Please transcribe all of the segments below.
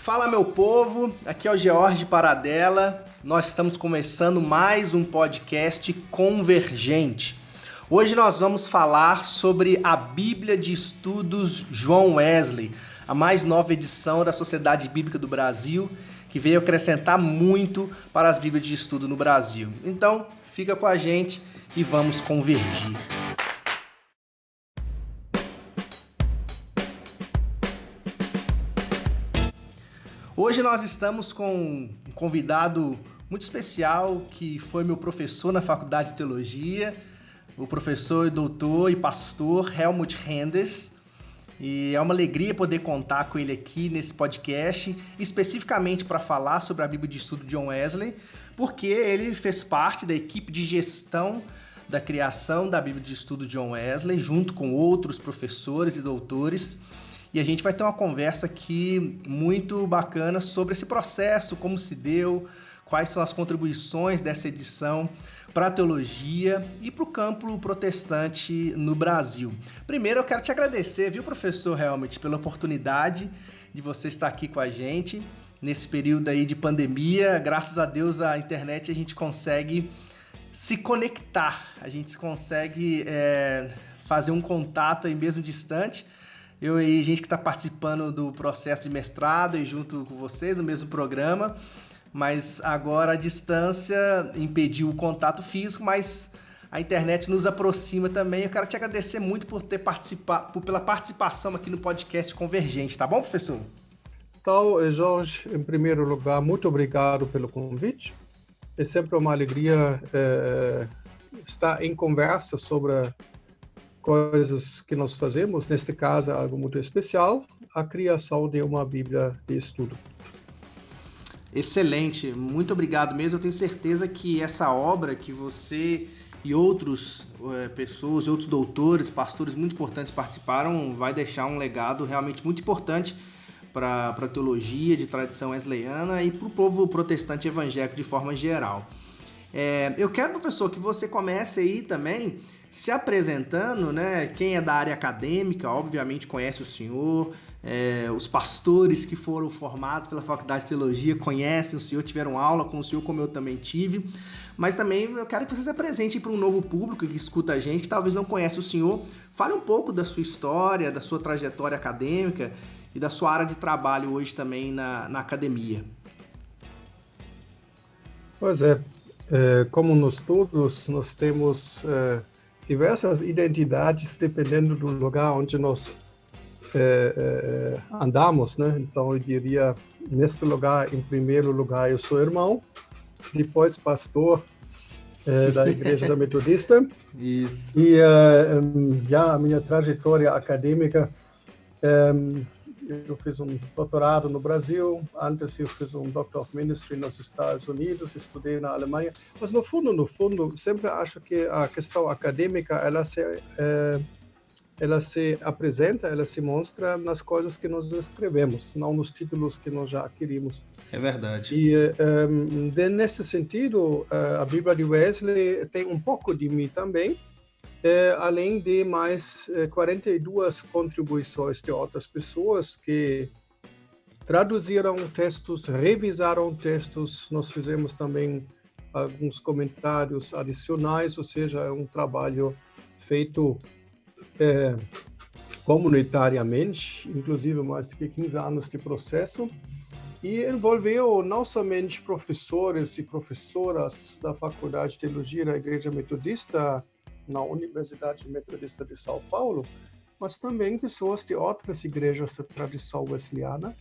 Fala, meu povo, aqui é o George Paradella. Nós estamos começando mais um podcast Convergente. Hoje nós vamos falar sobre a Bíblia de Estudos John Wesley, a mais nova edição da Sociedade Bíblica do Brasil, que veio acrescentar muito para as Bíblias de Estudo no Brasil. Então, fica com a gente e vamos convergir. Hoje nós estamos com um convidado muito especial que foi meu professor na Faculdade de Teologia, o professor, doutor e pastor Helmut Rendes. E é uma alegria poder contar com ele aqui nesse podcast, especificamente para falar sobre a Bíblia de Estudo de John Wesley, porque ele fez parte da equipe de gestão da criação da Bíblia de Estudo de John Wesley, junto com outros professores e doutores. E a gente vai ter uma conversa aqui muito bacana sobre esse processo, como se deu, quais são as contribuições dessa edição para a teologia e para o campo protestante no Brasil. Primeiro, eu quero te agradecer, viu, professor Helmut, pela oportunidade de você estar aqui com a gente nesse período aí de pandemia. Graças a Deus, a internet, a gente consegue se conectar, a gente consegue fazer um contato aí mesmo distante. Eu e gente que está participando do processo de mestrado e junto com vocês no mesmo programa, mas agora a distância impediu o contato físico, mas a internet nos aproxima também. Eu quero te agradecer muito por ter pela participação aqui no podcast Convergente, tá bom, professor? Então, Jorge, em primeiro lugar, muito obrigado pelo convite. É sempre uma alegria estar em conversa sobre coisas que nós fazemos, neste caso algo muito especial, a criação de uma Bíblia de estudo. Excelente, muito obrigado mesmo. Eu tenho certeza que essa obra que você e outras pessoas, outros doutores, pastores muito importantes participaram, vai deixar um legado realmente muito importante para a teologia de tradição wesleyana e para o povo protestante evangélico de forma geral. Eu quero, professor, que você comece aí também se apresentando, né? Quem é da área acadêmica, obviamente conhece o senhor, os pastores que foram formados pela Faculdade de Teologia conhecem o senhor, tiveram aula com o senhor, como eu também tive, mas também eu quero que você se apresente para um novo público que escuta a gente, que talvez não conhece o senhor. Fale um pouco da sua história, da sua trajetória acadêmica e da sua área de trabalho hoje também na academia. Pois é, como nós todos, nós temos diversas identidades dependendo do lugar onde nós andamos, né? Então eu diria, neste lugar, em primeiro lugar, eu sou irmão, depois pastor da Igreja da Metodista. Isso. E já a minha trajetória acadêmica, eu fiz um doutorado no Brasil, antes eu fiz um Doctor of Ministry nos Estados Unidos, estudei na Alemanha, mas no fundo, sempre acho que a questão acadêmica, ela se apresenta, ela se mostra nas coisas que nós escrevemos, não nos títulos que nós já adquirimos. É verdade. E nesse sentido, a Bíblia de Wesley tem um pouco de mim também, além de mais 42 contribuições de outras pessoas que traduziram textos, revisaram textos. Nós fizemos também alguns comentários adicionais, ou seja, é um trabalho feito comunitariamente, inclusive mais de 15 anos de processo, e envolveu não somente professores e professoras da Faculdade de Teologia da Igreja Metodista, na Universidade Metodista de São Paulo, mas também pessoas de outras igrejas da tradição wesleyana.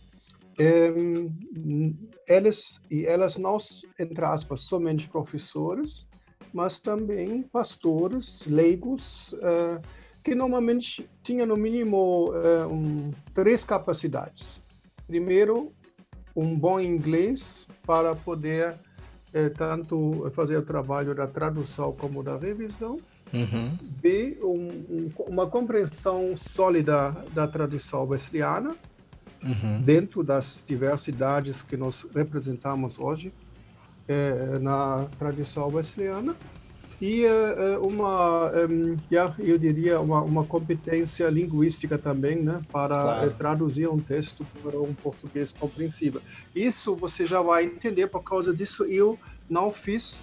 Elas não, entre aspas, somente professores, mas também pastores, leigos, que normalmente tinham no mínimo 3 capacidades. Primeiro, um bom inglês para poder tanto fazer o trabalho da tradução como da revisão. Uhum. B, uma compreensão sólida da tradição wesleyana, dentro das diversidades que nós representamos hoje na tradição wesleyana. E eu diria, uma competência linguística também, né, para Claro. traduzir um texto para um português compreensível. Isso você já vai entender, por causa disso eu não fiz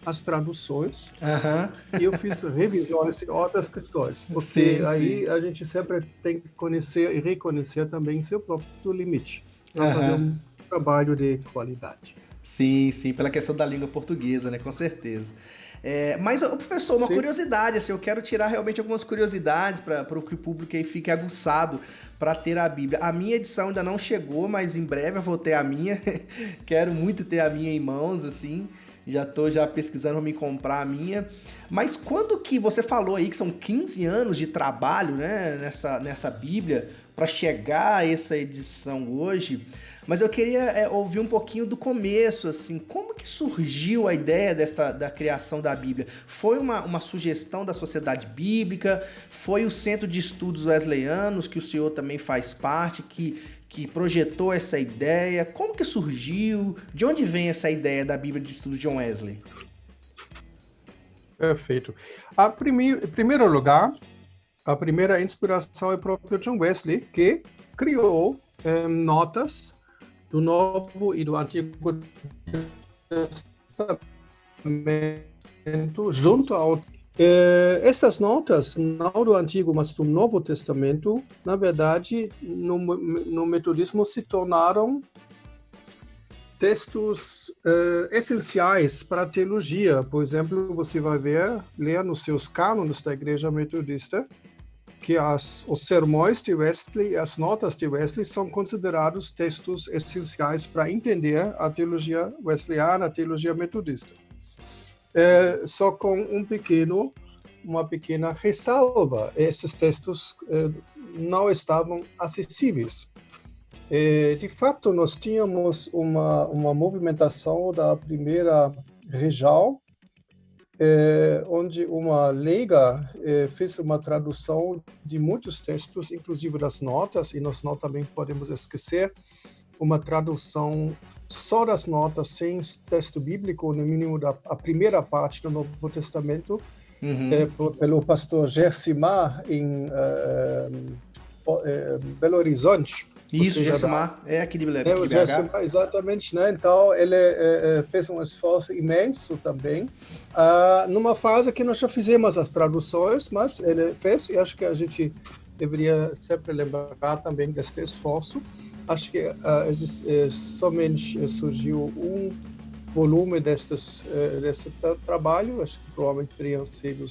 as traduções, Aham. eu fiz revisões e outras questões, porque Sim, aí sim. a gente sempre tem que conhecer e reconhecer também seu próprio limite, para fazer Aham. um trabalho de qualidade. Sim, sim, pela questão da língua portuguesa, né? Com certeza. Mas, ô, professor, uma Sim. curiosidade, assim, eu quero tirar realmente algumas curiosidades para que o público aí fique aguçado para ter a Bíblia. A minha edição ainda não chegou, mas em breve eu vou ter a minha. Quero muito ter a minha em mãos, assim. Já tô já pesquisando para me comprar a minha. Mas quando que você falou aí que são 15 anos de trabalho, né, nessa Bíblia para chegar a essa edição hoje? Mas eu queria ouvir um pouquinho do começo, assim, como que surgiu a ideia da criação da Bíblia? Foi uma sugestão da Sociedade Bíblica? Foi o Centro de Estudos Wesleyanos, que o senhor também faz parte, que projetou essa ideia? Como que surgiu? De onde vem essa ideia da Bíblia de Estudos John Wesley? Perfeito. Em primeiro lugar, a primeira inspiração é o próprio John Wesley, que criou notas do Novo e do Antigo Testamento junto ao. Estas notas, não do Antigo, mas do Novo Testamento, na verdade, no metodismo se tornaram textos essenciais para a teologia. Por exemplo, você vai ler nos seus cânones da Igreja Metodista, que os sermões de Wesley e as notas de Wesley são considerados textos essenciais para entender a teologia wesleyana, a teologia metodista. Só com uma pequena ressalva, esses textos não estavam acessíveis. De fato, nós tínhamos uma movimentação da primeira região, onde uma leiga fez uma tradução de muitos textos, inclusive das notas, e nós não também podemos esquecer uma tradução só das notas, sem texto bíblico, no mínimo a primeira parte do Novo Testamento, pelo pastor Gersimar em Belo Horizonte. Isso, Gessamar, é aqui de O BH. Gersimar, exatamente, né? Então ele fez um esforço imenso também, numa fase que nós já fizemos as traduções, mas ele fez, e acho que a gente deveria sempre lembrar também deste esforço. Acho que somente surgiu um volume desse trabalho, acho que provavelmente teriam sido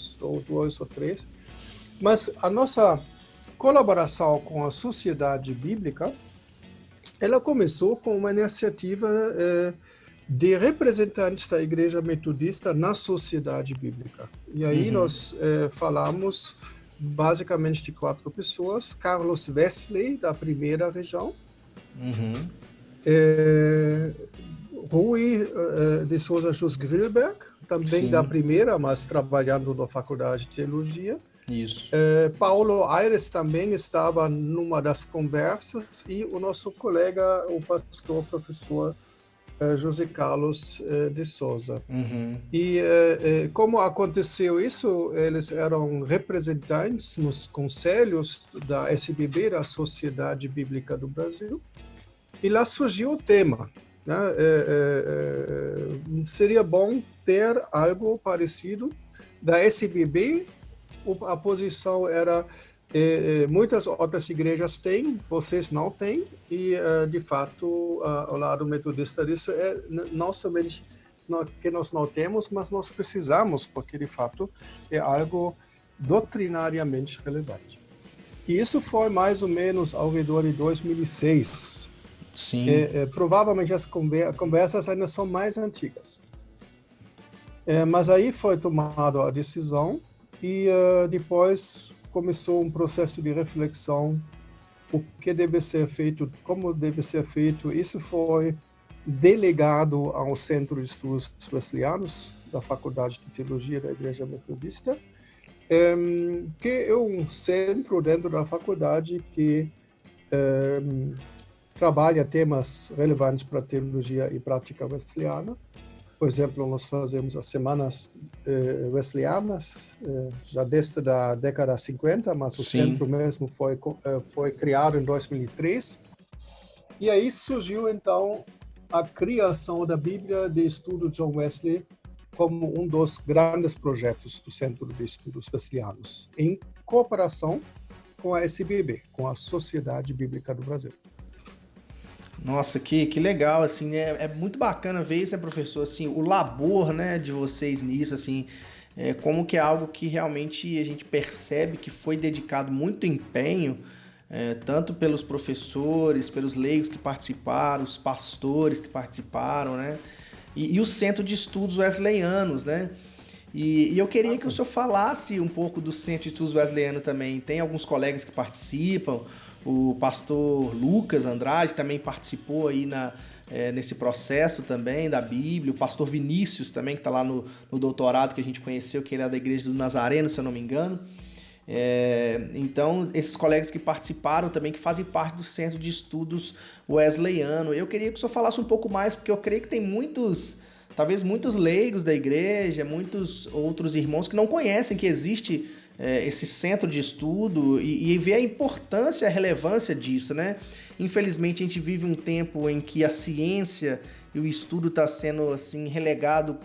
dois ou três, mas a nossa colaboração com a Sociedade Bíblica, ela começou com uma iniciativa de representantes da Igreja Metodista na Sociedade Bíblica. E aí nós falamos basicamente de 4 pessoas: Carlos Wesley, da primeira região, Rui de Souza Jus Grillberg, também da primeira, mas trabalhando na Faculdade de Teologia. Isso. Paulo Aires também estava numa das conversas, e o nosso colega, o pastor, professor José Carlos de Souza. E como aconteceu isso, eles eram representantes nos conselhos da SBB, da Sociedade Bíblica do Brasil, e lá surgiu o tema, né? Seria bom ter algo parecido da SBB. A posição era muitas outras igrejas têm, vocês não têm, e de fato o lado metodista disso não somente que nós não temos, mas nós precisamos, porque de fato é algo doutrinariamente relevante. E isso foi mais ou menos ao redor de 2006. Sim. Provavelmente as conversas ainda são mais antigas. Mas aí foi tomada a decisão, e depois começou um processo de reflexão, o que deve ser feito, como deve ser feito. Isso foi delegado ao Centro de Estudos Wesleyanos da Faculdade de Teologia da Igreja Metodista, que é um centro dentro da faculdade que trabalha temas relevantes para a teologia e prática wesleyana. por exemplo, nós fazemos as semanas wesleyanas, já desde a década 50, mas o centro mesmo foi criado em 2003. E aí surgiu, então, a criação da Bíblia de Estudo John Wesley como um dos grandes projetos do Centro de Estudos Wesleyanos, em cooperação com a SBB, com a Sociedade Bíblica do Brasil. Nossa, que legal, assim, né? É muito bacana ver isso, né, professor, assim, o labor, né, de vocês nisso, assim, como que é algo que realmente a gente percebe que foi dedicado muito empenho, tanto pelos professores, pelos leigos que participaram, os pastores que participaram, né, e o Centro de Estudos Wesleyanos, né, e eu queria que o senhor falasse um pouco do Centro de Estudos Wesleyanos também. Tem alguns colegas que participam, o pastor Lucas Andrade também participou aí nesse processo também da Bíblia, o pastor Vinícius também, que está lá no doutorado que a gente conheceu, que ele é da Igreja do Nazareno, se eu não me engano. Então, esses colegas que participaram também, que fazem parte do Centro de Estudos Wesleyano. Eu queria que o senhor falasse um pouco mais, porque eu creio que tem talvez muitos leigos da igreja, muitos outros irmãos que não conhecem que existe esse centro de estudo e vê a importância, a relevância disso, né? Infelizmente, a gente vive um tempo em que a ciência e o estudo está sendo assim, relegado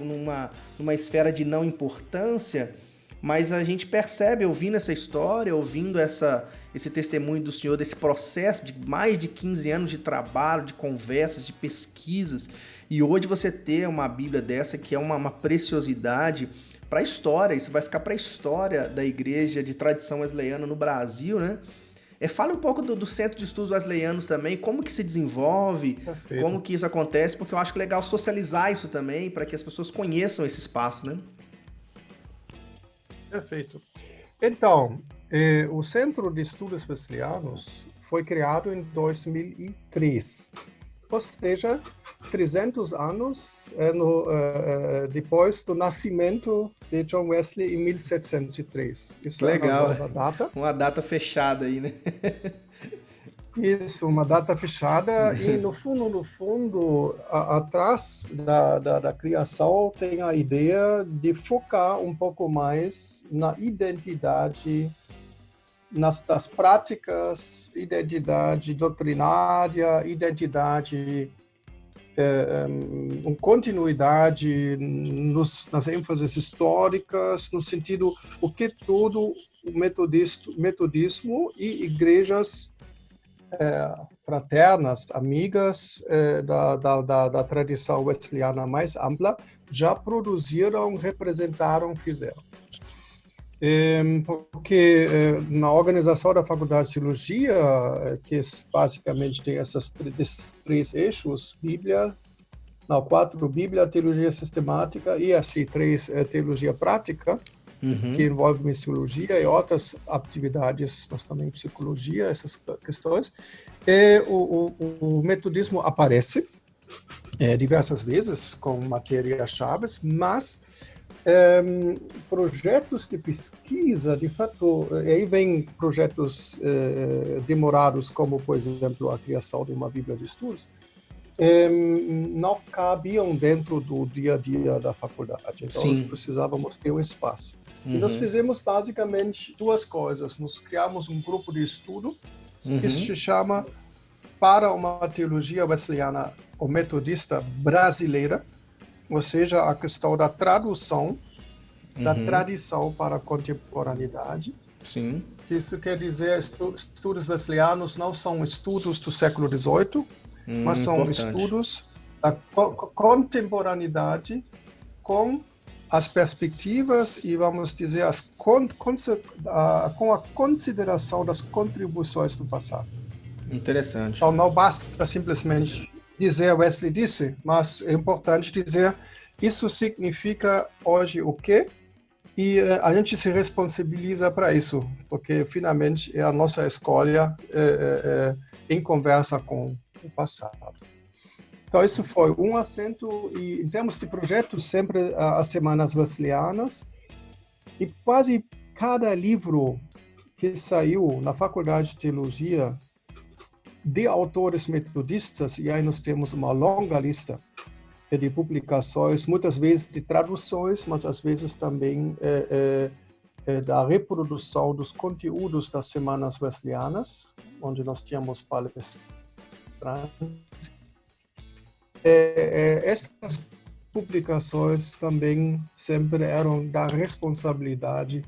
numa esfera de não importância, mas a gente percebe, ouvindo essa história, ouvindo esse testemunho do senhor, desse processo de mais de 15 anos de trabalho, de conversas, de pesquisas, e hoje você ter uma Bíblia dessa que é uma preciosidade para a história, isso vai ficar para a história da igreja de tradição wesleyana no Brasil, né? Fala um pouco do Centro de Estudos Wesleyanos também, como que se desenvolve, Perfeito. Como que isso acontece, porque eu acho que é legal socializar isso também, para que as pessoas conheçam esse espaço, né? Perfeito. Então, o Centro de Estudos Wesleyanos foi criado em 2003, ou seja, 300 anos depois do nascimento de John Wesley em 1703. Isso legal, é uma data. Uma data fechada aí, né? Isso, uma data fechada e no fundo, atrás da criação tem a ideia de focar um pouco mais na identidade, das práticas, identidade doutrinária, identidade continuidade nas ênfases históricas, no sentido o que todo o metodismo e igrejas fraternas, amigas da tradição wesleyana mais ampla, já produziram, representaram, fizeram. Porque na organização da Faculdade de Teologia, que basicamente tem esses três eixos, Bíblia, Teologia Sistemática e assim, Teologia Prática, que envolve missiologia e outras atividades, mas também psicologia, essas questões. O metodismo aparece diversas vezes com matérias-chave, mas projetos de pesquisa, de fato, aí vem projetos demorados, como, por exemplo, a criação de uma Bíblia de Estudos, não cabiam dentro do dia a dia da faculdade. Então, nós precisávamos ter um espaço. E nós fizemos basicamente duas coisas. Nós criamos um grupo de estudo que se chama Para uma Teologia Wesleyana ou Metodista Brasileira, ou seja, a questão da tradução da tradição para a contemporaneidade. Sim. Isso quer dizer, estudos wesleyanos não são estudos do século XVIII, mas são estudos da contemporaneidade com as perspectivas e, vamos dizer, com a consideração das contribuições do passado. Interessante. Então, não basta simplesmente dizer Wesley disse, mas é importante dizer isso significa hoje o quê? E a gente se responsabiliza para isso, porque finalmente é a nossa escolha em conversa com o passado. Então, isso foi um assento, e em termos de projetos, sempre as Semanas Wesleyanas, e quase cada livro que saiu na Faculdade de Teologia de autores metodistas, e aí nós temos uma longa lista, de publicações, muitas vezes de traduções, mas às vezes também da reprodução dos conteúdos das Semanas Wesleyanas, onde nós tínhamos palestrantes. Essas publicações também sempre eram da responsabilidade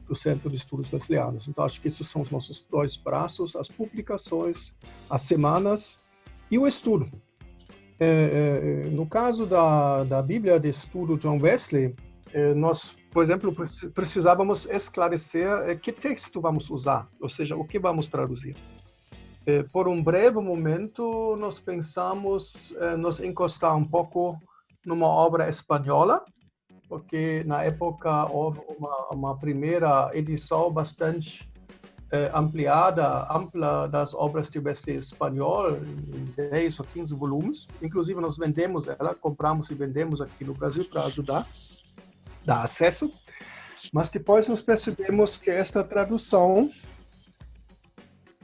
do Centro de Estudos Wesleyanos. Então, acho que esses são os nossos dois braços, as publicações, as semanas e o estudo. No caso da Bíblia de Estudo John Wesley, nós, por exemplo, precisávamos esclarecer que texto vamos usar, ou seja, o que vamos traduzir. Por um breve momento, nós pensamos nos encostar um pouco numa obra espanhola, porque na época houve uma primeira edição bastante ampla das obras de Wesley espanhol, em 10 ou 15 volumes. Inclusive, nós vendemos ela, compramos e vendemos aqui no Brasil para ajudar, dar acesso. Mas depois nós percebemos que esta tradução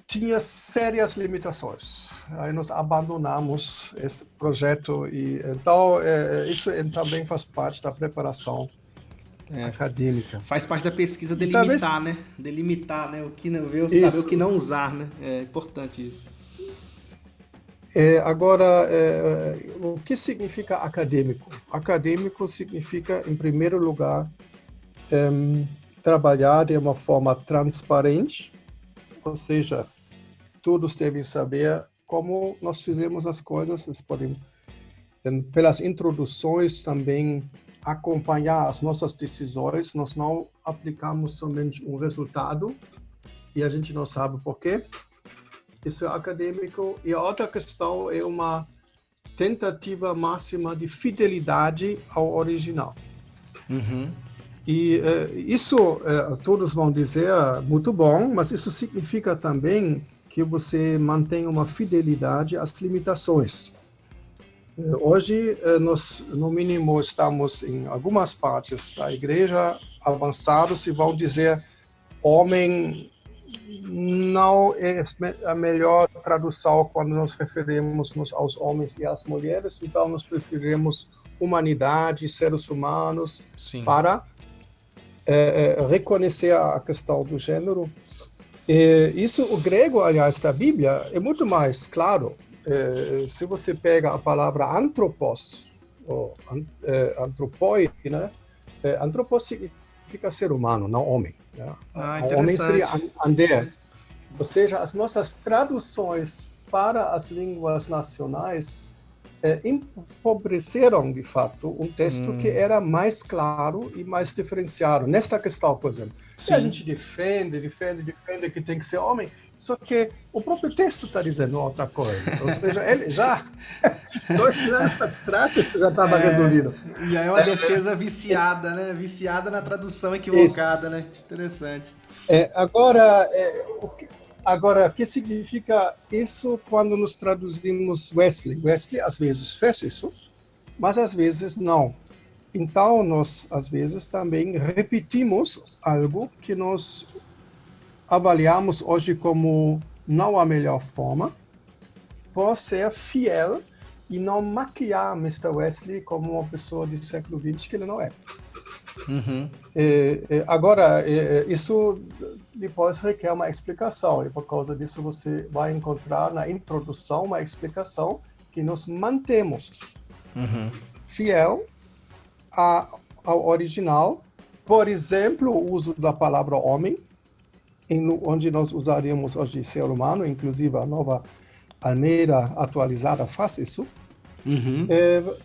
tinha sérias limitações. Aí nós abandonamos este projeto e então isso também faz parte da preparação acadêmica. Faz parte da pesquisa delimitar, né? Delimitar, né? O que não ver, saber o que não usar, né? É importante isso. Agora, o que significa acadêmico? Acadêmico significa, em primeiro lugar, trabalhar de uma forma transparente, ou seja, todos devem saber como nós fizemos as coisas. Eles podem, pelas introduções, também acompanhar as nossas decisões. Nós não aplicamos somente um resultado e a gente não sabe por quê. Isso é acadêmico. E a outra questão é uma tentativa máxima de fidelidade ao original. Uhum. E isso, todos vão dizer, muito bom, mas isso significa também que você mantém uma fidelidade às limitações. Hoje, nós, no mínimo, estamos em algumas partes da igreja avançados e vão dizer homem não é a melhor tradução quando nos referimos aos homens e às mulheres, então nós preferimos humanidade, seres humanos. Sim. Para reconhecer a questão do gênero. Isso, o grego, aliás, da Bíblia, é muito mais claro. Se você pega a palavra anthropos, ou anthropoi, né? Anthropos significa ser humano, não homem. Né? Homem seria ander. Ou seja, as nossas traduções para as línguas nacionais empobreceram, de fato, um texto que era mais claro e mais diferenciado. Nesta questão, por exemplo, a gente defende que tem que ser homem, só que o próprio texto está dizendo outra coisa. Ou seja, ele já, 2 anos atrás, isso já estava resolvido. Já é uma defesa viciada, né? Viciada na tradução equivocada, né? Interessante. Agora, o que significa isso quando nos traduzimos Wesley? Wesley, às vezes, fez isso, mas às vezes não. Então, nós, às vezes, também repetimos algo que nós avaliamos hoje como não a melhor forma, por ser fiel e não maquiar Mr. Wesley como uma pessoa do século XX que ele não é. Uhum. Agora, isso depois requer uma explicação, e por causa disso você vai encontrar na introdução uma explicação que nós mantemos fiel ao original. Por exemplo, o uso da palavra homem, onde nós usaríamos hoje ser humano, inclusive a nova Almeida atualizada faz isso,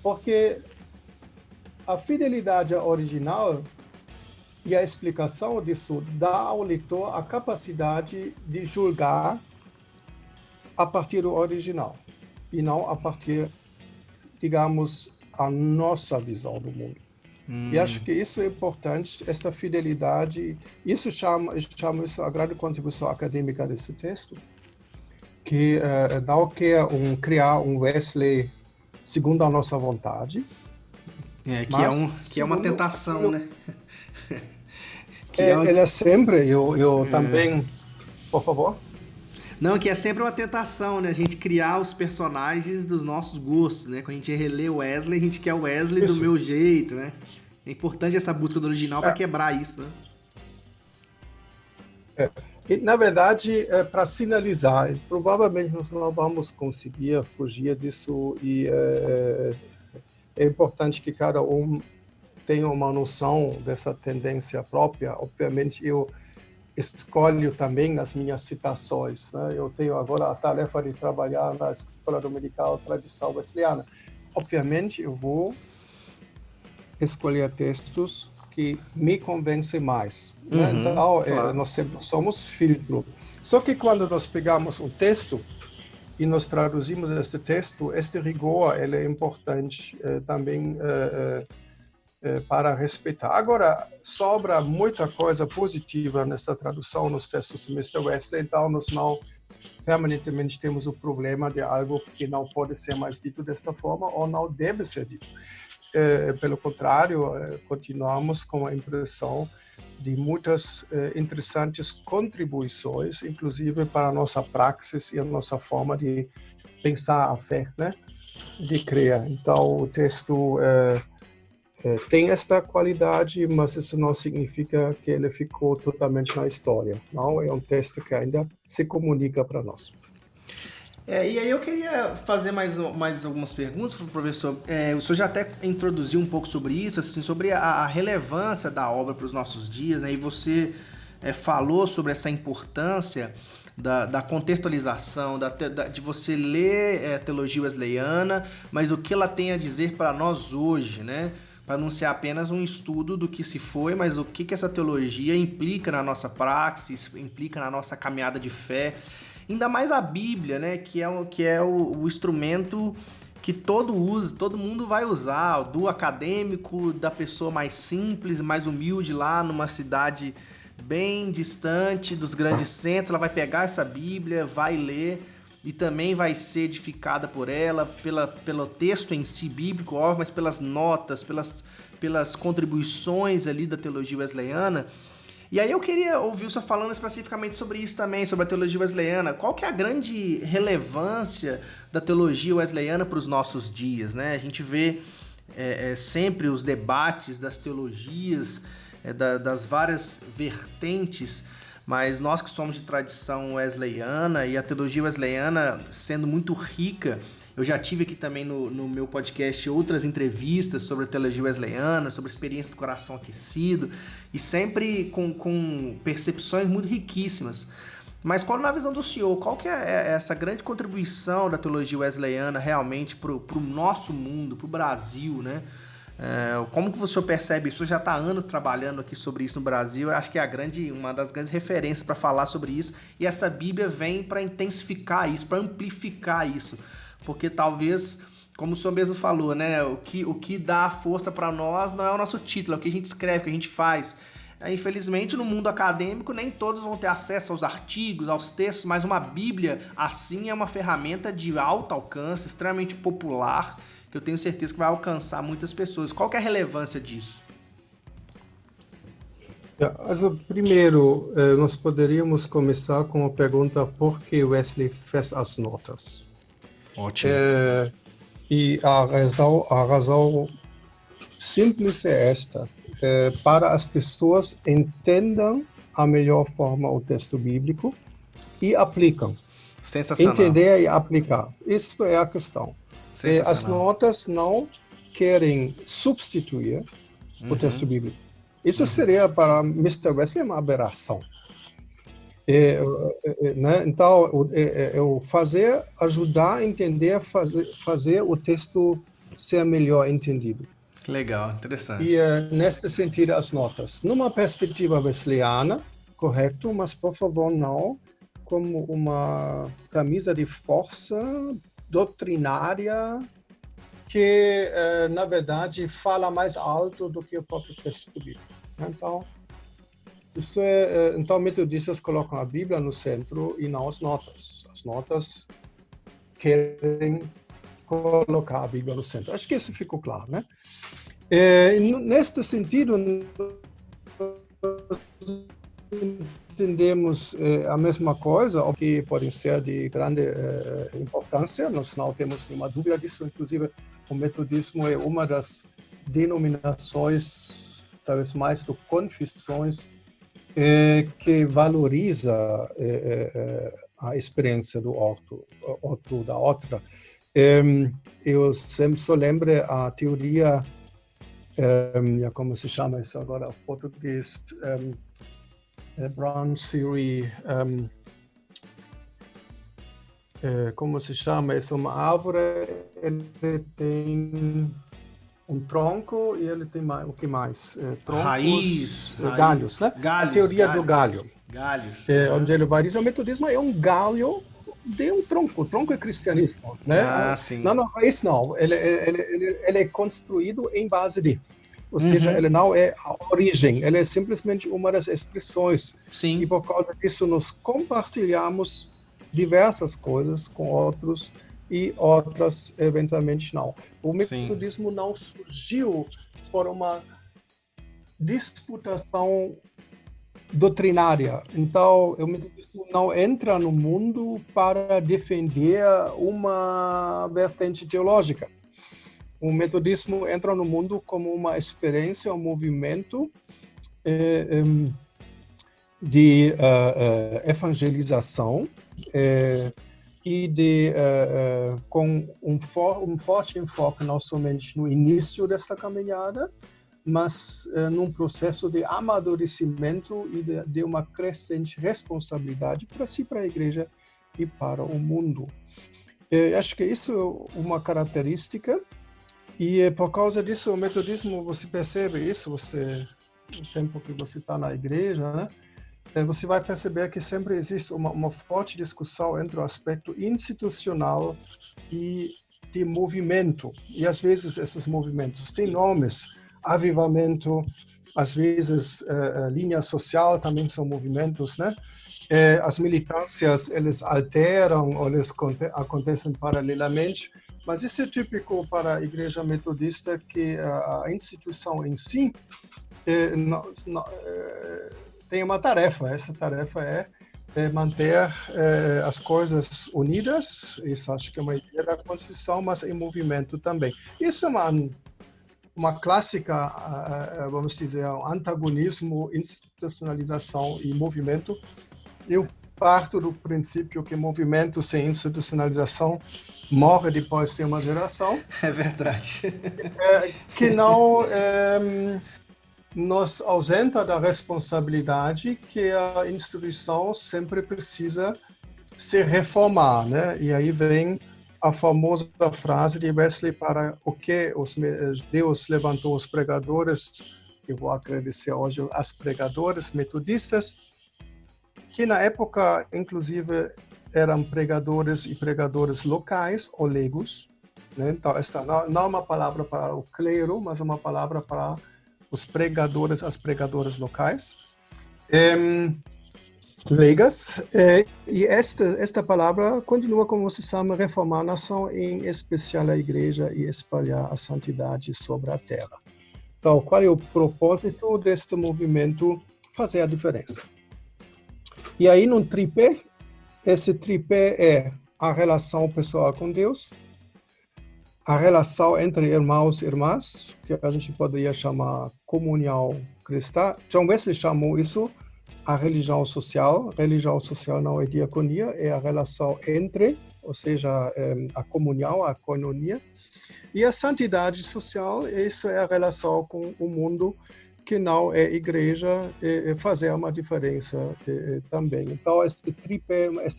porque a fidelidade ao original e a explicação disso dá ao leitor a capacidade de julgar a partir do original e não a partir, digamos, a nossa visão do mundo. E acho que isso é importante, esta fidelidade. Isso chamo isso a grande contribuição acadêmica desse texto, que não quer criar um Wesley segundo a nossa vontade. Que é uma tentação, né? Ele é sempre, eu também... Por favor. Não, que é sempre uma tentação, né? A gente criar os personagens dos nossos gostos, né? Quando a gente relê o Wesley, a gente quer o Wesley do meu jeito, né? É importante essa busca do original para quebrar isso, né? E, na verdade, para sinalizar, provavelmente nós não vamos conseguir fugir disso e é importante que cada um tenha uma noção dessa tendência própria. Obviamente, eu escolho também nas minhas citações, né? Eu tenho agora a tarefa de trabalhar na Escola Dominical Tradição Wesleyana. Obviamente, eu vou escolher textos que me convencem mais. Né? Então, claro. nós sempre somos filtro. Só que quando nós pegamos um texto e nós traduzimos este texto, este rigor ele é importante também para respeitar. Agora, sobra muita coisa positiva nessa tradução nos textos do Mr. Wesley, então nós não permanentemente temos o problema de algo que não pode ser mais dito desta forma ou não deve ser dito. Pelo contrário, continuamos com a impressão de muitas interessantes contribuições, inclusive para a nossa praxis e a nossa forma de pensar a fé, né? De crer. Então, o texto tem esta qualidade, mas isso não significa que ele ficou totalmente na história. Não, é um texto que ainda se comunica para nós. E aí eu queria fazer mais algumas perguntas para o professor. O senhor já até introduziu um pouco sobre isso, assim, sobre a relevância da obra para os nossos dias, né? E você falou sobre essa importância da contextualização, de você ler a teologia wesleyana, mas o que ela tem a dizer para nós hoje, né? Para não ser apenas um estudo do que se foi, mas o que essa teologia implica na nossa praxis, implica na nossa caminhada de fé. Ainda mais a Bíblia, né? Que é o instrumento que todo mundo vai usar, do acadêmico, da pessoa mais simples, mais humilde lá numa cidade bem distante dos grandes centros. Ela vai pegar essa Bíblia, vai ler e também vai ser edificada por ela, pelo texto em si bíblico, mas pelas notas, pelas contribuições ali da teologia wesleyana. E aí eu queria ouvir o senhor falando especificamente sobre isso também, sobre a teologia wesleyana. Qual que é a grande relevância da teologia wesleyana para os nossos dias, né? A gente vê sempre os debates das teologias, das várias vertentes, mas nós que somos de tradição wesleyana e a teologia wesleyana sendo muito rica, eu já tive aqui também no meu podcast outras entrevistas sobre a teologia wesleyana, sobre a experiência do coração aquecido, e sempre com percepções muito riquíssimas. Mas qual, na visão do senhor, qual que é essa grande contribuição da teologia wesleyana realmente para o nosso mundo, para o Brasil, né? Como que o senhor percebe isso? O senhor já está há anos trabalhando aqui sobre isso no Brasil, eu acho que é uma das grandes referências para falar sobre isso, e essa Bíblia vem para intensificar isso, para amplificar isso. Porque talvez, como o senhor mesmo falou, né, o que dá força para nós não é o nosso título, é o que a gente escreve, o que a gente faz. Infelizmente, no mundo acadêmico, nem todos vão ter acesso aos artigos, aos textos, mas uma Bíblia, assim, é uma ferramenta de alto alcance, extremamente popular, que eu tenho certeza que vai alcançar muitas pessoas. Qual que é a relevância disso? Primeiro, nós poderíamos começar com a pergunta por que Wesley fez as notas. Ótimo. E a razão simples é esta: para as pessoas entendam a melhor forma o texto bíblico e aplicam. Sensacional. Entender e aplicar. Isso é a questão. As notas não querem substituir o texto bíblico. Isso seria para Mr. Wesley uma aberração. Né? Então, ajudar a entender, fazer o texto ser melhor entendido. Legal, interessante. E, neste sentido, as notas. Numa perspectiva wesleyana, correto, mas, por favor, não como uma camisa de força doutrinária que, na verdade, fala mais alto do que o próprio texto bíblico. Então, então, metodistas colocam a Bíblia no centro e não as notas. As notas querem colocar a Bíblia no centro. Acho que isso ficou claro, né? Neste sentido, entendemos a mesma coisa, o que pode ser de grande importância, nós não temos nenhuma dúvida disso, inclusive o metodismo é uma das denominações, talvez mais do confissões, que valoriza a experiência do outro, da outra. Eu sempre só lembro a teoria, como se chama isso agora em português, Brown Theory, como se chama? É uma árvore, ele tem um tronco e ele tem mais, o que mais? Troncos, Raiz, galhos, né? Galhos, a teoria galhos, do galho. Galhos. Onde ele vai dizer, o metodismo é um galho de um tronco. O tronco é cristianismo, né? Sim. Não, raiz não. Ele é construído em base de. Ou seja, ele não é a origem, ele é simplesmente uma das expressões. Sim. E por causa disso, nós compartilhamos diversas coisas com outros e outras, eventualmente, não. O metodismo não surgiu por uma disputação doutrinária. Então, o metodismo não entra no mundo para defender uma vertente teológica. O metodismo entra no mundo como uma experiência, um movimento de evangelização e com um forte enfoque não somente no início desta caminhada, mas num processo de amadurecimento e de uma crescente responsabilidade para si, para a igreja e para o mundo. Acho que isso é uma característica. E por causa disso, o metodismo, você percebe isso, no tempo que você está na igreja, né? Você vai perceber que sempre existe uma forte discussão entre o aspecto institucional e de movimento. E às vezes esses movimentos têm nomes, avivamento, às vezes linha social também são movimentos, né? As militâncias, eles alteram ou eles acontecem paralelamente. Mas isso é típico para a Igreja Metodista, que a instituição em si tem uma tarefa. Essa tarefa é manter as coisas unidas. Isso acho que é uma ideia da Constituição, mas em movimento também. Isso é uma clássica, vamos dizer, um antagonismo, institucionalização e movimento. Eu parto do princípio que movimento sem institucionalização morre depois de uma geração. É verdade. Que não nos ausenta da responsabilidade que a instituição sempre precisa se reformar, né? E aí vem a famosa frase de Wesley para o que Deus levantou os pregadores, eu vou agradecer hoje as pregadoras metodistas, que na época, inclusive, eram pregadores e pregadoras locais ou leigos, né? Então, esta não é uma palavra para o clero, mas é uma palavra para os pregadores, as pregadoras locais, leigas. E esta palavra continua, como você sabe, reformar a nação, em especial a igreja, e espalhar a santidade sobre a terra. Então, qual é o propósito deste movimento? Fazer a diferença. E aí, num tripé, esse tripé é a relação pessoal com Deus, a relação entre irmãos e irmãs, que a gente poderia chamar comunhão cristã. John Wesley chamou isso a religião social. Religião social não é diaconia, é a relação entre, ou seja, a comunhão, a koinonia. E a santidade social, isso é a relação com o mundo, que não é igreja, fazer uma diferença também. Então, esta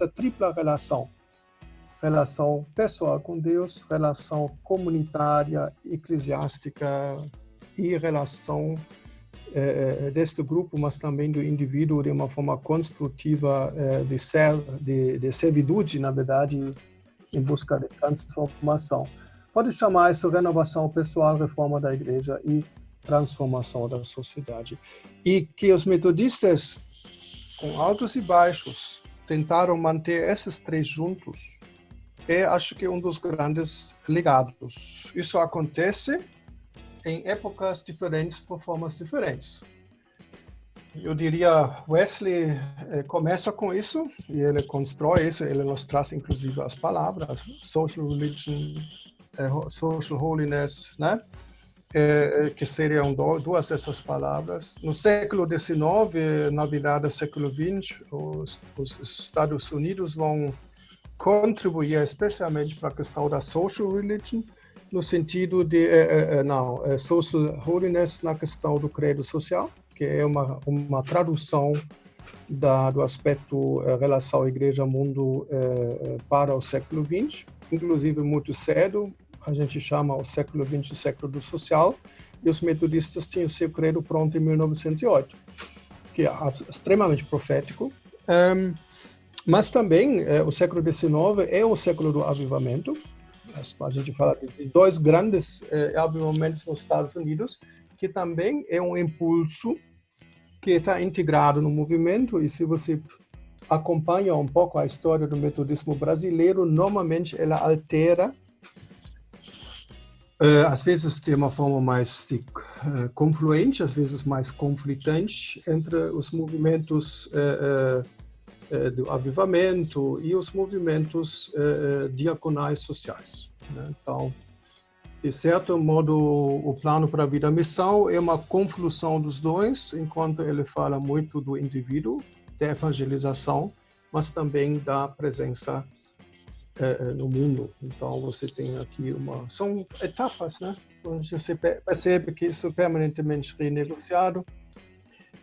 tripla relação pessoal com Deus, relação comunitária, eclesiástica e relação deste grupo, mas também do indivíduo de uma forma construtiva de servidade, na verdade, em busca de transformação. Pode chamar isso renovação pessoal, reforma da igreja e transformação da sociedade. E que os metodistas, com altos e baixos, tentaram manter esses três juntos, acho que é um dos grandes legados. Isso acontece em épocas diferentes, por formas diferentes. eu diria, Wesley começa com isso, e ele constrói isso, ele nos traz inclusive as palavras, social religion, social holiness, né? Que seriam duas dessas palavras. No século XIX, na verdade, século XX, os Estados Unidos vão contribuir especialmente para a questão da social religion, no sentido de, social holiness na questão do credo social, que é uma tradução do aspecto relação igreja-mundo para o século XX, inclusive muito cedo. A gente chama o século XX o século do social, e os metodistas tinham seu credo pronto em 1908, que é extremamente profético. Mas também o século XIX é o século do avivamento. A gente fala de dois grandes avivamentos nos Estados Unidos, que também é um impulso que está integrado no movimento, e se você acompanha um pouco a história do metodismo brasileiro, normalmente ela altera, às vezes de uma forma mais confluente, às vezes mais conflitante, entre os movimentos do avivamento e os movimentos diaconais sociais, né? Então, de certo modo, o plano para a vida e missão é uma confusão dos dois, enquanto ele fala muito do indivíduo, da evangelização, mas também da presença no mundo. Então, você tem aqui são etapas, né? Você percebe que isso é permanentemente renegociado.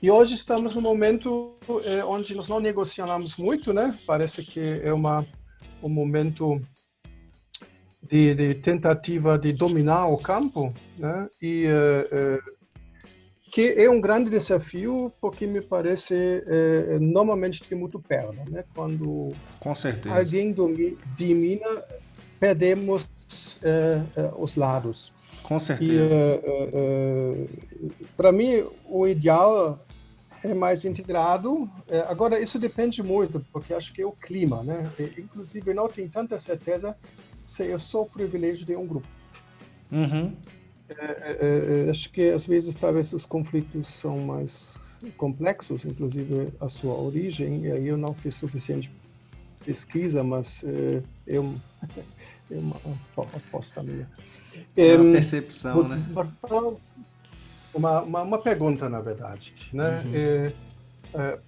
E hoje estamos num momento onde nós não negociamos muito, né? Parece que é um momento de tentativa de dominar o campo, né? E que é um grande desafio, porque me parece normalmente tem muito perda, né? Quando Com certeza. alguém domina, perdemos os lados. Com certeza. Para mim, o ideal é mais integrado. Agora, isso depende muito, porque acho que é o clima, né? Inclusive, eu não tenho tanta certeza se eu sou o privilégio de um grupo. Uhum. Acho que, às vezes, talvez os conflitos são mais complexos, inclusive a sua origem, e aí eu não fiz suficiente pesquisa, mas é uma aposta minha. É uma percepção, né? Uma pergunta, na verdade, né?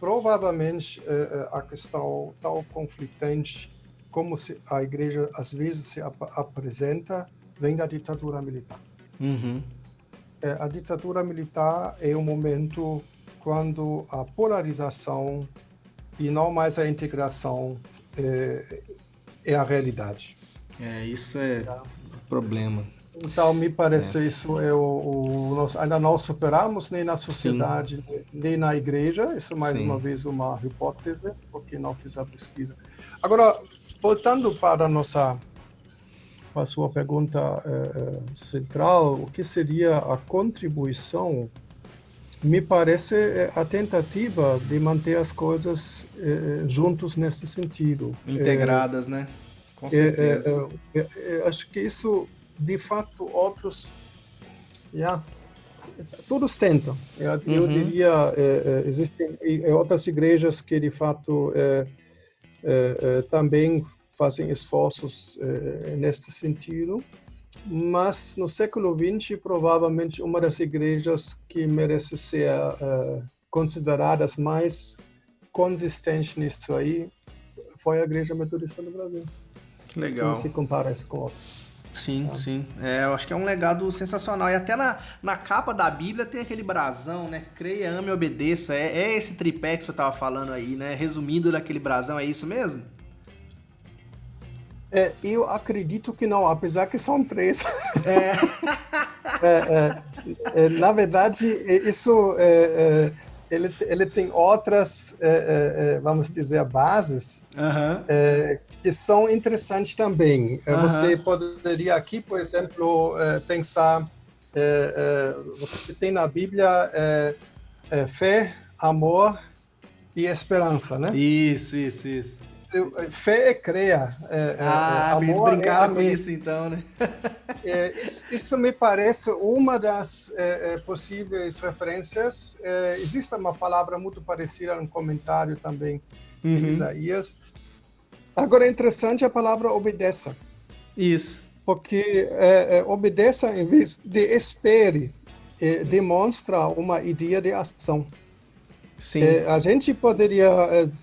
Provavelmente a questão tão conflitante como a igreja às vezes se apresenta vem da ditadura militar. Uhum. A ditadura militar é um momento quando a polarização e não mais a integração é a realidade. Isso é o problema. Então, me parece isso nós ainda não superamos nem na sociedade, nem na igreja. Isso, mais uma vez, uma hipótese, porque não fiz a pesquisa. Agora, voltando para a sua pergunta central, o que seria a contribuição? Me parece a tentativa de manter as coisas juntos nesse sentido. Integradas, né? Com certeza. Acho que isso, de fato, outros, todos tentam. Eu diria, existem outras igrejas que, de fato, também fazem esforços neste sentido, mas no século XX, provavelmente, uma das igrejas que merece ser consideradas mais consistentes nisso aí foi a Igreja Metodista do Brasil. Legal. Se compara isso com outra. Sim, sim. Eu acho que é um legado sensacional. E até na capa da Bíblia tem aquele brasão, né? Creia, ame e obedeça. É esse tripé que você estava falando aí, né? Resumindo daquele brasão, é isso mesmo? Eu acredito que não, apesar que são 3. Na verdade, isso ele tem outras, vamos dizer, bases que são interessantes também. Você poderia aqui, por exemplo, pensar, você tem na Bíblia fé, amor e esperança, né? Isso. Fé é crer. Eles brincaram com isso então, né? Isso me parece uma das possíveis referências. Existe uma palavra muito parecida no comentário também de Isaías. Agora é interessante a palavra obedeça. Isso. Porque obedeça em vez de espere, demonstra uma ideia de ação. Sim. A gente poderia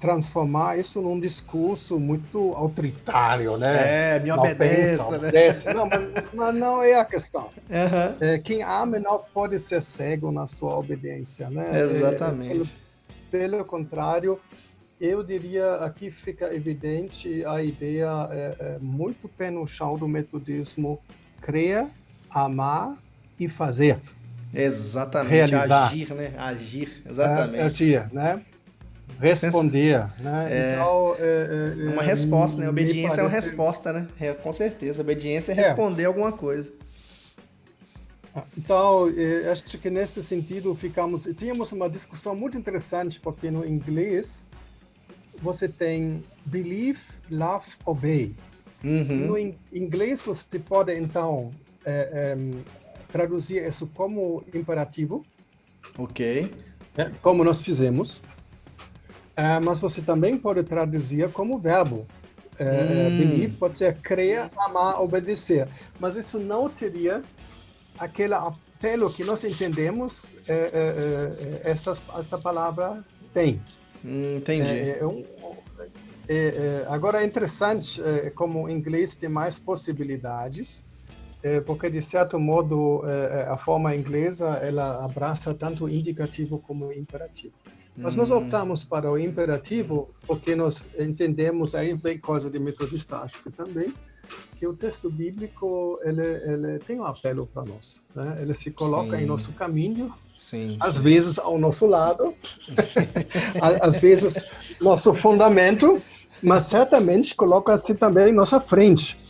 transformar isso num discurso muito autoritário, né? Me não obedeça, pensa, né? obedece. Não, mas não é a questão. Uhum. Quem ama não pode ser cego na sua obediência, né? Exatamente. Pelo contrário, eu diria aqui fica evidente a ideia muito pé no chão do metodismo: crer, amar e fazer. Exatamente, realizar, agir, né? Agir, exatamente. Agir, né? Responder, né? Então, é uma resposta, né? Obediência é uma resposta, né? Com certeza, obediência é responder alguma coisa. Então, acho que nesse sentido tínhamos uma discussão muito interessante, porque no inglês você tem believe, love, obey. No inglês você pode então traduzir isso como imperativo, ok, como nós fizemos, mas você também pode traduzir como verbo. Believe pode ser crer, amar, obedecer, mas isso não teria aquele apelo que nós entendemos esta palavra tem. Entendi. Agora é interessante como o inglês tem mais possibilidades, porque de certo modo a forma inglesa ela abraça tanto o indicativo como o imperativo. Mas nós optamos para o imperativo porque nós entendemos, aí bem coisa de metodista, acho que também, que o texto bíblico ele tem um apelo para nós, né? Ele se coloca em nosso caminho, às vezes ao nosso lado, às vezes nosso fundamento, mas certamente coloca-se também em nossa frente.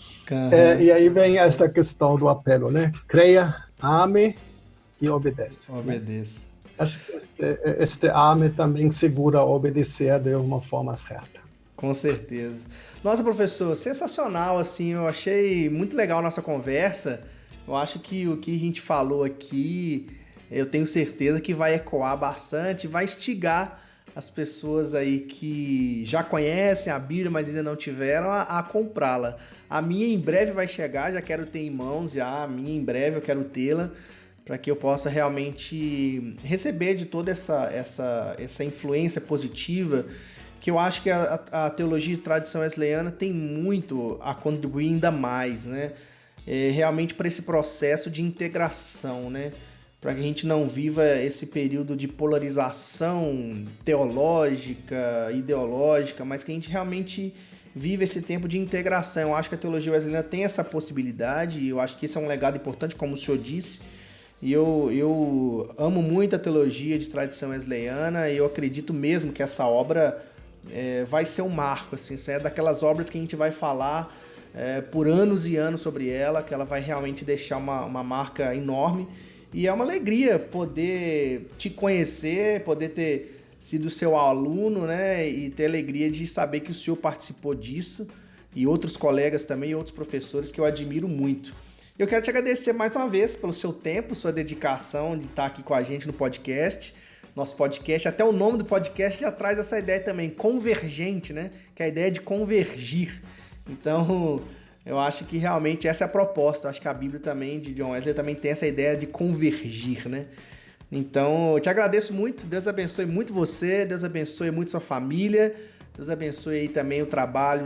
E aí vem esta questão do apelo, né? Creia, ame e obedeça. Obedeça. Né? Acho que este ame também segura obedecer de uma forma certa. Com certeza. Nossa, professor, sensacional, assim, eu achei muito legal a nossa conversa. Eu acho que o que a gente falou aqui, eu tenho certeza que vai ecoar bastante, vai instigar as pessoas aí que já conhecem a Bíblia, mas ainda não tiveram, a comprá-la. A minha em breve vai chegar, já quero ter em mãos, já a minha em breve eu quero tê-la, para que eu possa realmente receber de toda essa influência positiva, que eu acho que a teologia de tradição wesleyana tem muito a contribuir ainda mais, né? Realmente para esse processo de integração, né? Para que a gente não viva esse período de polarização teológica, ideológica, mas que a gente realmente viva esse tempo de integração. Eu acho que a teologia wesleyana tem essa possibilidade, e eu acho que esse é um legado importante, como o senhor disse, e eu amo muito a teologia de tradição wesleyana, e eu acredito mesmo que essa obra vai ser um marco, assim, é daquelas obras que a gente vai falar por anos e anos sobre ela, que ela vai realmente deixar uma marca enorme. E é uma alegria poder te conhecer, poder ter sido seu aluno, né? E ter a alegria de saber que o senhor participou disso. E outros colegas também, e outros professores que eu admiro muito. Eu quero te agradecer mais uma vez pelo seu tempo, sua dedicação de estar aqui com a gente no podcast. Nosso podcast, até o nome do podcast já traz essa ideia também, convergente, né? Que é a ideia de convergir. Então, eu acho que realmente essa é a proposta. Eu acho que a Bíblia também, de John Wesley, também tem essa ideia de convergir, né? Então, eu te agradeço muito. Deus abençoe muito você. Deus abençoe muito sua família. Deus abençoe aí também o trabalho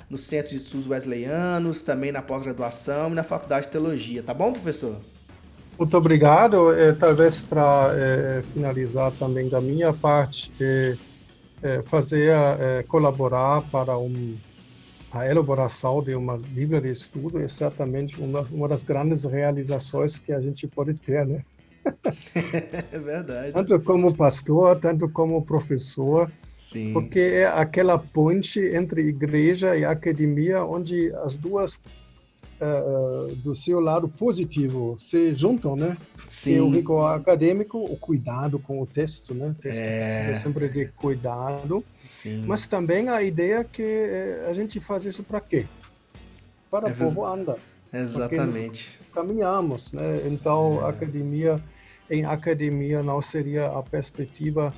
no Centro de Estudos Wesleyanos, também na pós-graduação e na Faculdade de Teologia. Tá bom, professor? Muito obrigado. Talvez para finalizar também da minha parte, colaborar para a elaboração de uma Bíblia de estudo é certamente uma das grandes realizações que a gente pode ter, né? É verdade. Tanto como pastor, tanto como professor. Sim. Porque é aquela ponte entre igreja e academia onde as duas do seu lado positivo se juntam, né? Sim. E o rigor acadêmico, o cuidado com o texto, né? O texto precisa sempre de cuidado. Sim. Mas também a ideia que a gente faz isso para quê? Para o povo andar. Exatamente. Caminhamos, né? Então, em academia não seria a perspectiva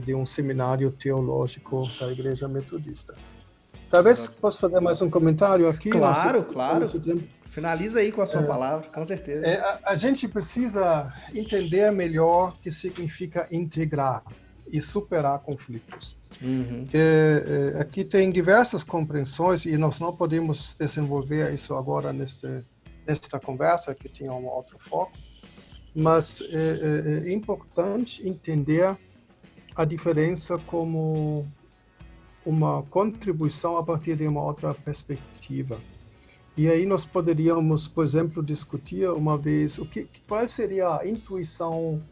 de um seminário teológico da Igreja Metodista. Talvez possa fazer mais um comentário aqui. Claro, claro. Finaliza aí com a sua palavra, com certeza. A gente precisa entender melhor o que significa integrar e superar conflitos. Uhum. Aqui tem diversas compreensões e nós não podemos desenvolver isso agora nesta conversa, que tinha um outro foco, mas é importante entender a diferença como uma contribuição a partir de uma outra perspectiva. E aí nós poderíamos, por exemplo, discutir uma vez qual seria a intuição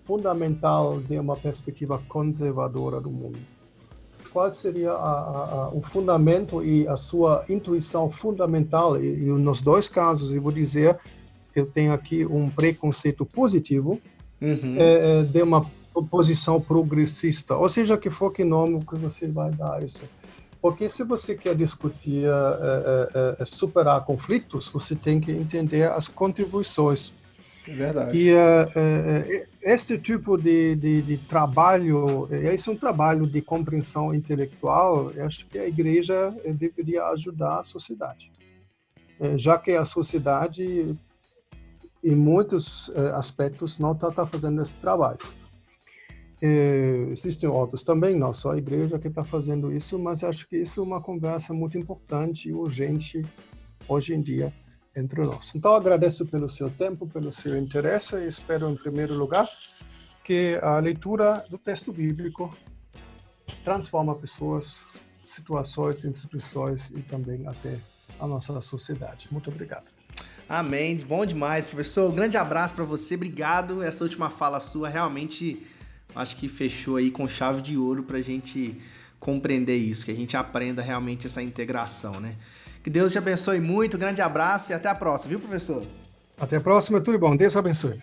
fundamental de uma perspectiva conservadora do mundo. Qual seria o fundamento e a sua intuição fundamental? E nos dois casos, eu vou dizer, eu tenho aqui um preconceito positivo de uma posição progressista, ou seja, que for que nome que você vai dar isso. Porque se você quer discutir, superar conflitos, você tem que entender as contribuições. Verdade. E este tipo de trabalho, esse é um trabalho de compreensão intelectual, eu acho que a igreja deveria ajudar a sociedade. Já que a sociedade, em muitos aspectos, não está fazendo esse trabalho. Existem outros também, não só a igreja que está fazendo isso, mas acho que isso é uma conversa muito importante e urgente hoje em dia entre nós. Então, agradeço pelo seu tempo, pelo seu interesse e espero, em primeiro lugar, que a leitura do texto bíblico transforma pessoas, situações, instituições e também até a nossa sociedade. Muito obrigado. Amém. Bom demais, professor. Um grande abraço para você. Obrigado. Essa última fala sua realmente acho que fechou aí com chave de ouro para a gente compreender isso, que a gente aprenda realmente essa integração, né? Que Deus te abençoe muito, grande abraço e até a próxima, viu, professor? Até a próxima, tudo bom. Deus abençoe.